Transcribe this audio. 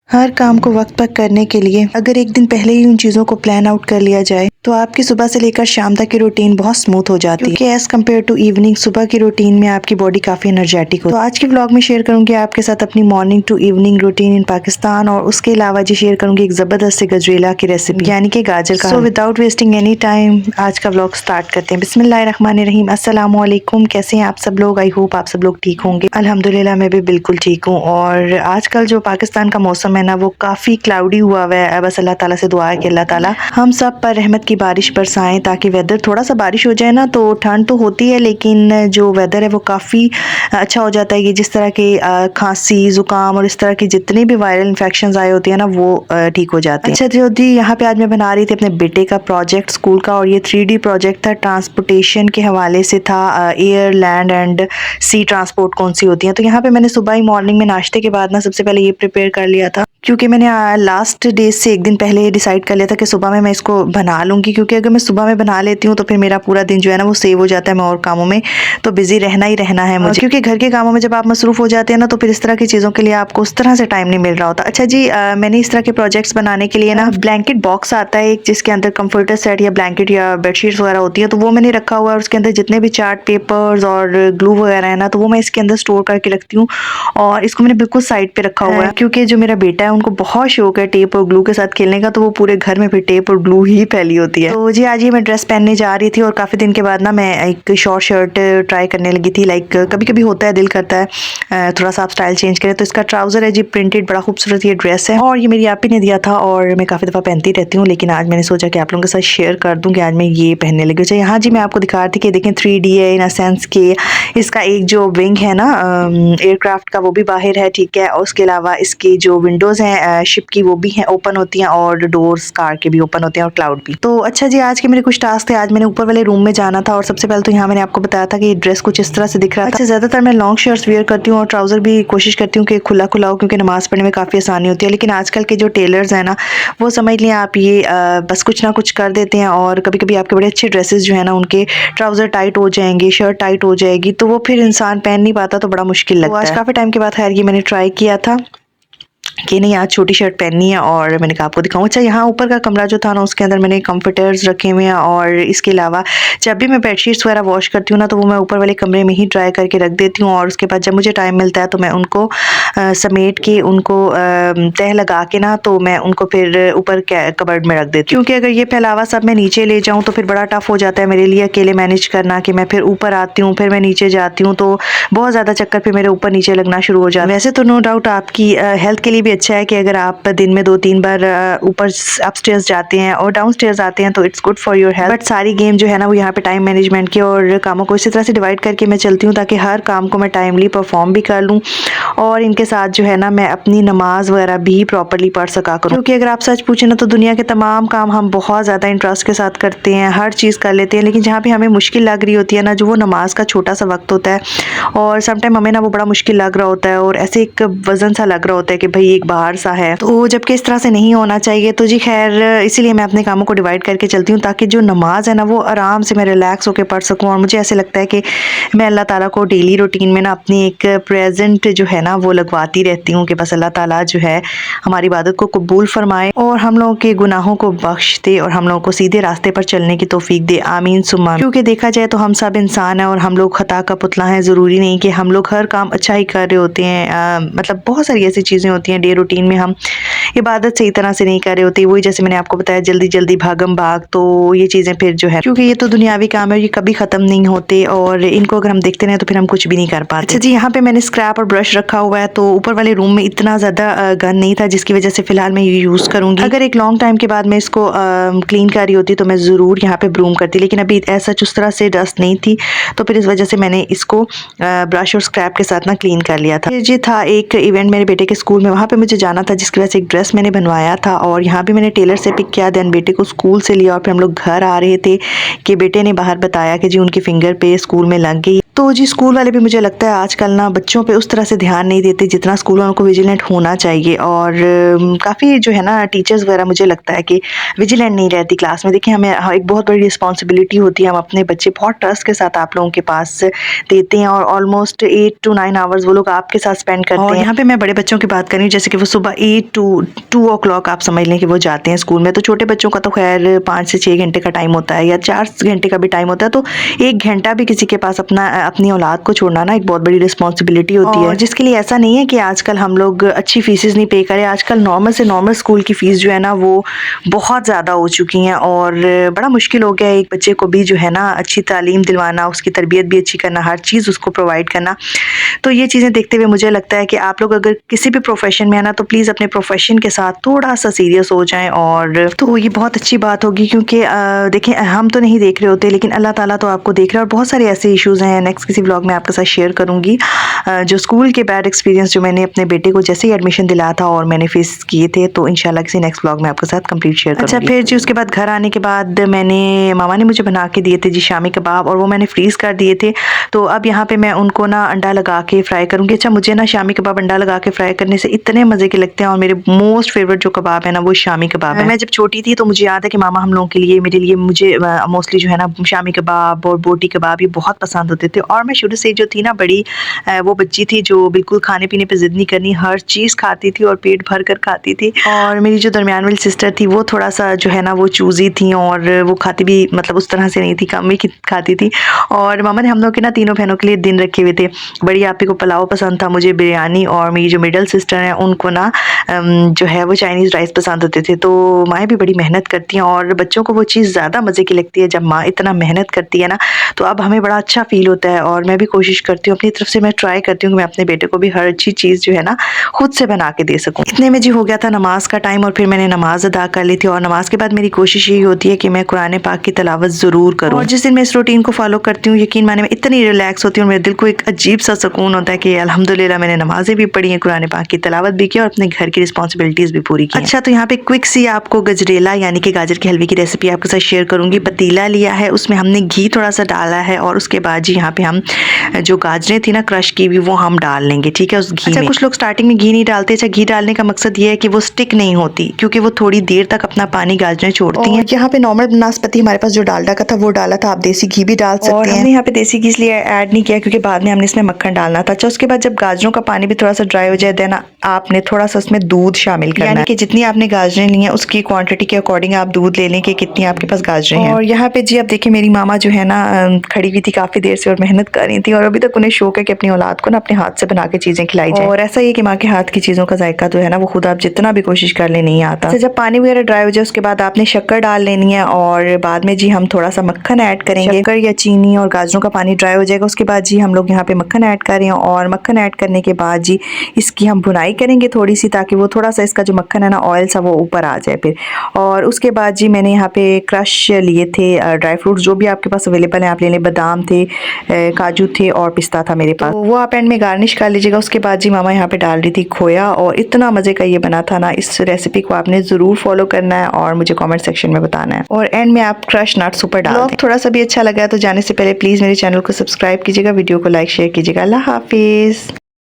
हर काम को वक्त पर करने के लिए अगर एक दिन पहले ही उन चीज़ों को प्लान आउट कर लिया जाए तो आपकी सुबह से लेकर शाम तक की रूटीन बहुत स्मूथ हो जाती है, क्योंकि एज कम्पेयर टू इवनिंग सुबह की रूटीन में आपकी बॉडी काफ़ी एनर्जेटिक हो। तो आज के व्लॉग में शेयर करूंगी आपके साथ अपनी मॉर्निंग टू इवनिंग रूटीन इन पाकिस्तान, और उसके अलावा जी शेयर करूंगी एक ज़बरदस्त से गजरेला की रेसिपी यानी कि गाजर का। So without wasting any time आज का व्लॉग स्टार्ट करते हैं। बिस्मिल्लाहिर्रहमानिर्रहीम। अस्सलाम वालेकुम। कैसे हैं आप सब लोग? आई होप आप सब लोग ठीक होंगे। अल्हम्दुलिल्लाह मैं भी बिल्कुल ठीक हूँ। और आजकल जो पाकिस्तान का मौसम है ना वो काफ़ी क्लाउडी हुआ हुआ है। बस अल्लाह ताला से दुआ है कि अल्लाह ताला हम सब पर रहमत की बारिश बरसाएं, ताकि वेदर थोड़ा सा बारिश हो जाए ना तो ठंड तो होती है लेकिन जो वेदर है वो काफ़ी अच्छा हो जाता है। कि जिस तरह की खांसी ज़ुकाम और इस तरह की जितनी भी वायरल इन्फेक्शंस आए होती है ना वो ठीक हो जाते हैं। अच्छा जो थी यहाँ पे आज मैं बना रही थी अपने बेटे का प्रोजेक्ट स्कूल का, और ये 3D प्रोजेक्ट था। ट्रांसपोर्टेशन के हवाले से था, air land and sea transport कौन सी होती है। तो यहाँ पे मैंने सुबह ही मॉर्निंग में नाश्ते के बाद ना सबसे पहले ये प्रिपेयर कर लिया था, क्योंकि मैंने लास्ट डे से एक दिन पहले ये डिसाइड कर लिया था कि सुबह में मैं इसको बना लूँगी। क्योंकि अगर मैं सुबह में बना लेती हूँ तो फिर मेरा पूरा दिन जो है ना वो सेव हो जाता है। मैं और कामों में तो बिजी रहना ही रहना है मुझे, क्योंकि घर के कामों में जब आप मसरूफ़ हो जाते हैं ना तो फिर इस तरह की चीज़ों के लिए आपको उस तरह से टाइम नहीं मिल रहा होता। अच्छा जी, मैंने इस तरह के प्रोजेक्ट्स बनाने के लिए ना ब्लैंकेट बॉक्स आता है एक, जिसके अंदर कंफर्टर सेट या ब्लैंकेट या बेडशीट्स वगैरह होती है, तो वो मैंने रखा हुआ है। उसके अंदर जितने भी चार्ट पेपर्स और ग्लू वगैरह है ना तो वो मैं इसके अंदर स्टोर करके रखती हूँ। और इसको मैंने बिल्कुल साइड पे रखा हुआ है, क्योंकि जो मेरा बेटा है उनको बहुत शौक है टेप और ग्लू के साथ खेलने का, तो वो पूरे घर में फिर टेप और ग्लू ही फैली होती है। तो जी आज ही मैं ड्रेस पहनने जा रही थी और काफ़ी दिन के बाद ना मैं एक शॉर्ट शर्ट ट्राई करने लगी थी। लाइक कभी कभी होता है, दिल करता है थोड़ा सा आप स्टाइल चेंज करें। तो इसका ट्राउज़र है जी प्रिंटेड, बड़ा खूबसूरत ये ड्रेस है, और ये मेरी आप ही ने दिया था और मैं काफ़ी दफ़ा पहनती रहती हूँ, लेकिन आज मैंने सोचा कि आप लोगों के साथ शेयर कर दूँ कि आज मैं ये पहनने लगी। अच्छा यहाँ जी मैं आपको दिखा रही थी कि देखें 3D है इन अ सेंस के इसका एक जो विंग है ना एयरक्राफ्ट का वो भी बाहर है, ठीक है। और उसके अलावा इसकी जो विंडोज़ हैं शिप की वो भी हैं, ओपन होती हैं, और डोर्स कार के भी ओपन होते हैं, और क्लाउड भी। तो अच्छा जी आज के मेरे कुछ टास्क थे। आज मैंने ऊपर वाले रूम में जाना था, और सबसे पहले तो यहाँ मैंने आपको बताया था कि ये ड्रेस कुछ इस तरह से दिख रहा था। अच्छा ज़्यादातर मैं लॉन्ग शर्ट्स वेयर करती हूँ और ट्राउज़र भी कोशिश करती हूँ कि खुला खुला हो, क्योंकि नमाज़ पढ़ने में काफ़ी आसानी होती है। लेकिन आजकल के जो टेलर्स हैं ना वो समझ लें आप ये बस कुछ ना कुछ कर देते हैं, और कभी कभी आपके बड़े अच्छे ड्रेसेस जो है ना उनके ट्राउज़र टाइट हो जाएंगे, शर्ट टाइट हो जाएगी, तो वो फिर इंसान पहन नहीं पाता, तो बड़ा मुश्किल लगता है। आज काफ़ी टाइम के बाद खैर ये मैंने ट्राई किया था कि नहीं आज छोटी शर्ट पहननी है, और मैंने कहा आपको दिखाऊं। अच्छा यहाँ ऊपर का कमरा जो था ना उसके अंदर मैंने कंफर्टर्स रखे हुए हैं, और इसके अलावा जब भी मैं बेडशीट्स वगैरह वॉश करती हूँ ना तो वो मैं ऊपर वाले कमरे में ही ड्राई करके रख देती हूँ, और उसके बाद जब मुझे टाइम मिलता है तो मैं उनको समेट के उनको तह लगा के ना तो मैं उनको फिर ऊपर कबर्ड में रख देती हूँ। क्योंकि अगर ये फैलावा सब मैं नीचे ले जाऊँ तो फिर बड़ा टफ हो जाता है मेरे लिए अकेले मैनेज करना, कि मैं फिर ऊपर आती हूँ फिर मैं नीचे जाती हूँ, तो बहुत ज़्यादा चक्कर फिर मेरे ऊपर नीचे लगना शुरू हो जाता है। वैसे तो नो डाउट आपकी हेल्थ के लिए भी अच्छा है कि अगर आप दिन में 2-3 बार ऊपर अपस्टेयर्स जाते हैं और डाउनस्टेयर्स आते हैं तो it's good for your health. But सारी गेम जो है ना वो यहाँ पे टाइम मैनेजमेंट की, और कामों को इसी तरह से डिवाइड करके मैं चलती हूँ ताकि हर काम को मैं टाइमली परफॉर्म भी कर लूँ, और इनके साथ जो है ना मैं अपनी नमाज वगैरह भी प्रॉपरली पढ़ सका करूँ। क्योंकि अगर आप सच पूछें ना तो दुनिया के तमाम काम हम बहुत ज़्यादा इंटरेस्ट के साथ करते हैं, हर चीज़ कर लेते हैं, लेकिन जहाँ पे हमें मुश्किल लग रही होती है ना जो वो नमाज का छोटा सा वक्त होता है, और समटाइम हमें ना वो बड़ा मुश्किल लग रहा होता है, और ऐसे एक वजन सा लग रहा होता है कि भाई एक बाहर सा है, तो जबकि इस तरह से नहीं होना चाहिए। तो जी खैर इसीलिए मैं अपने कामों को डिवाइड करके चलती हूँ, ताकि जो नमाज है ना वो आराम से मैं रिलैक्स होकर पढ़ सकूँ। और मुझे ऐसे लगता है कि मैं अल्लाह ताला को डेली रूटीन में ना अपनी एक प्रेजेंट जो है ना वो लगवाती रहती हूँ, कि बस अल्लाह ताला जो है हमारी इबादत को कबूल फरमाए और हम लोगों के गुनाहों को बख्श दे, और हम लोगों को सीधे रास्ते पर चलने की तौफीक दे। आमीन सुम्मा आमीन। क्योंकि देखा जाए तो हम सब इंसान हैं और हम लोग खता का पुतला हैं। ज़रूरी नहीं कि हम लोग हर काम अच्छा ही कर रहे होते हैं। मतलब बहुत सारी ऐसी चीज़ें होती हैं डे रूटीन में हम इबादत सही तरह से नहीं कर रहे होते। वही जैसे मैंने आपको बताया जल्दी जल्दी भागम भाग, तो ये चीज़ें फिर जो है, क्योंकि ये तो दुनियावी काम है, ये कभी ख़त्म नहीं होते, और इनको अगर हम देखते रहें तो फिर हम कुछ भी नहीं कर पाते। अच्छा जी यहाँ पे मैंने स्क्रैप और ब्रश रखा हुआ है। तो ऊपर वाले रूम में इतना ज़्यादा गन नहीं था, जिसकी वजह से फ़िलहाल मैं ये यूज़ करूँगी। अगर एक लॉन्ग टाइम के बाद मैं इसको क्लीन कर रही होती तो मैं ज़रूर यहाँ पे ब्रूम करती, लेकिन अभी ऐसा उस तरह से डस्ट नहीं थी, तो फिर इस वजह से मैंने इसको ब्रश और स्क्रैप के साथ ना क्लीन कर लिया था। ये था एक इवेंट मेरे बेटे के स्कूल में, वहाँ पे मुझे जाना था, जिसकी वजह से एक ड्रेस पर्स मैंने बनवाया था और यहाँ पे मैंने टेलर से पिक किया, देन बेटे को स्कूल से लिया और फिर हम लोग घर आ रहे थे कि बेटे ने बाहर बताया कि जी उनके फिंगर पे स्कूल में लग गई। तो जी स्कूल वाले भी मुझे लगता है आजकल ना बच्चों पे उस तरह से ध्यान नहीं देते जितना स्कूल वालों को विजिलेंट होना चाहिए, और काफ़ी जो है ना टीचर्स वगैरह मुझे लगता है कि विजिलेंट नहीं रहती क्लास में। देखिए हमें एक बहुत बड़ी रिस्पॉन्सिबिलिटी होती है, हम अपने बच्चे बहुत ट्रस्ट के साथ आप लोगों के पास देते हैं और ऑलमोस्ट 8 to 9 आवर्स वो लोग आपके साथ स्पेंड करते हैं। और यहाँ पे मैं बड़े बच्चों की बात कर रही हूँ, जैसे कि वो सुबह 8 to 2 o'clock आप समझ लें कि वो जाते हैं स्कूल में। तो छोटे बच्चों का तो खैर 5 से 6 घंटे का टाइम होता है या 4 घंटे का भी टाइम होता है, तो 1 घंटा भी किसी के पास अपनी औलाद को छोड़ना ना एक बहुत बड़ी रिस्पॉन्सिबिलिटी होती है, जिसके लिए ऐसा नहीं है कि आजकल हम लोग अच्छी फीसेस नहीं पे करें। आजकल नॉर्मल से नॉर्मल स्कूल की फ़ीस जो है ना वो बहुत ज़्यादा हो चुकी हैं और बड़ा मुश्किल हो गया है एक बच्चे को भी जो है ना अच्छी तालीम दिलवाना, उसकी तरबियत भी अच्छी करना, हर चीज़ उसको प्रोवाइड करना। तो ये चीज़ें देखते हुए मुझे लगता है कि आप लोग अगर किसी भी प्रोफेशन में है ना तो प्लीज़ अपने प्रोफेशन के साथ थोड़ा सा सीरियस हो जाएं, और तो ये बहुत अच्छी बात होगी क्योंकि देखें हम तो नहीं देख रहे होते लेकिन अल्लाह ताला तो आपको देख रहा है। और बहुत सारे ऐसे इश्यूज़ हैं, नेक्स्ट किसी ब्लॉग में आपके साथ शेयर करूँगी जो स्कूल के बैड एक्सपीरियंस जो मैंने अपने बेटे को जैसे ही एडमिशन दिलाया था और मैंने फेस किए थे, तो इंशाल्लाह किसी नेक्स्ट ब्लॉग में आपके साथ कंप्लीट शेयर करूँगी। अच्छा फिर जी उसके बाद घर आने के बाद मामा ने मुझे बना के दिए थे जी शामी कबाब, और वो मैंने फ्रीज़ कर दिए थे। तो अब यहाँ पे मैं उनको ना अंडा लगा के फ्राई करूँगी। अच्छा मुझे ना शामी कबाब अंडा लगा के फ्राई करने से इतने मज़े के लगते हैं और मेरे मोस्ट फेवरेट जो कबाब है ना वो शामी कबाब है। मैं जब छोटी थी तो मुझे याद है कि मामा हम लोगों के लिए मेरे लिए मुझे मोस्टली जो है ना शामी कबाब और बोटी कबाब ये बहुत पसंद होते थे। और मैं शुरू से जो थी ना बड़ी वो बच्ची थी जो बिल्कुल खाने पीने पे ज़िद नहीं करनी, हर चीज़ खाती थी और पेट भर कर खाती थी। और मेरी जो दरमियान वाली सिस्टर थी वो थोड़ा सा जो है ना वो चूज़ी थी और वो खाती भी मतलब उस तरह से नहीं थी, कम ही खाती थी। और मामा ने हम लोग के ना तीनों बहनों के लिए दिन रखे हुए थे। बड़ी आपी को पुलाव पसंद था, मुझे बिरयानी, और मेरी जो मिडल सिस्टर है उनको ना जो है वो चाइनीज़ राइस पसंद होते थे। तो माएँ भी बड़ी मेहनत करती हैं और बच्चों को वो चीज़ ज़्यादा मज़े की लगती है जब माँ इतना मेहनत करती है ना, तो अब हमें बड़ा अच्छा फ़ील होता है। और मैं भी कोशिश करती हूँ अपनी तरफ से, मैं ट्राई करती हूँ कि मैं अपने बेटे को भी हर अच्छी चीज़ जो है ना खुद से बना के दे सकूँ। इतने में जी हो गया था नमाज का टाइम और फिर मैंने नमाज अदा कर ली थी। और नमाज के बाद मेरी कोशिश यही होती है कि मैं कुरान पाक की तिलावत ज़रूर करूँ। और जिस दिन मैं इस रूटीन को फॉलो करती हूँ यकीन माने मैं इतनी रिलैक्स होती हूँ, मेरे दिल को एक अजीब सा सुकून होता है कि अल्हम्दुलिल्लाह मैंने नमाजें भी पढ़ी हैं, कुरान पाक की तिलावत भी की और अपने घर की रिस्पॉन्सिबिलिटीज़ भी पूरी की। अच्छा तो यहाँ पे क्विक सी आपको गजरेला यानी कि गाजर के हलवे की रेसिपी आपके साथ शेयर करूँगी। पतीला लिया है, उसमें हमने घी थोड़ा सा डाला है और उसके बाद जी यहाँ पे हम जो गाजरें थी ना क्रश की हुई वो हम डाल लेंगे, ठीक है, उस घी में। कुछ लोग स्टार्टिंग में घी नहीं डालते। अच्छा घी डालने का मकसद ये है कि वो स्टिक नहीं होती क्योंकि वो थोड़ी देर तक अपना पानी गाजरें छोड़ती हैं। यहाँ पे नॉर्मल नाशपति हमारे पास जो डालडा का था वो डाला था, आप देसी घी भी डाल सकते हैं। हमने यहाँ पे देसी घी इसलिए ऐड नहीं किया क्योंकि बाद में हमने इसमें मक्खन डालना था। अच्छा उसके बाद जब गाजरों का पानी भी थोड़ा सा ड्राई हो जाए देन आपने थोड़ा सा उसमें दूध शामिल करना है, यानी कि जितनी आपने गाजरें ली हैं उसकी क्वांटिटी के अकॉर्डिंग आप दूध ले लें कि कितनी आपके पास गाजरें हैं। और यहाँ पे जी आप देखिए मेरी मामा जो है ना खड़ी हुई थी काफ़ी देर से और मेहनत कर रही थी और अभी तक उन्हें शौक है कि अपनी औलाद को ना अपने हाथ से बना के चीज़ें खिलाई जाए। और ऐसा ही है कि माँ के हाथ की चीज़ों का जायका जो है ना वो खुद आप जितना भी कोशिश कर ले नहीं आता। जब पानी वगैरह ड्राई हो जाए उसके बाद आपने शक्कर डाल लेनी है और बाद में जी हम थोड़ा सा मक्खन ऐड करेंगे। शक्कर या चीनी और गाजरों का पानी ड्राई हो जाएगा उसके बाद जी हम लोग यहाँ पे मक्खन ऐड कर रहे हैं और मक्खन ऐड करने के बाद जी इसकी हम भुनाई करेंगे थोड़ी सी, ताकि वो थोड़ा सा इसका जो मक्खन है ना ऑयल सा वो ऊपर आ जाए फिर। और उसके बाद जी मैंने यहाँ पे क्रश लिए थे ड्राई फ्रूट्स जो भी आपके पास अवेलेबल है आप ले लें। बादाम थे, काजू थे और पिस्ता था मेरे पास, तो वो आप एंड में गार्निश कर लीजिएगा। उसके बाद जी मामा यहाँ पे डाल रही थी खोया और इतना मज़े का ये बना था ना, इस रेसिपी को आपने ज़रूर फॉलो करना है और मुझे कमेंट सेक्शन में बताना है। और एंड में आप क्रश नट्स ऊपर डाल दें। थोड़ा सा भी अच्छा लगा तो जाने से पहले प्लीज़ मेरे चैनल को सब्सक्राइब कीजिएगा, वीडियो को लाइक शेयर कीजिएगा। अल्लाह हाफिज़।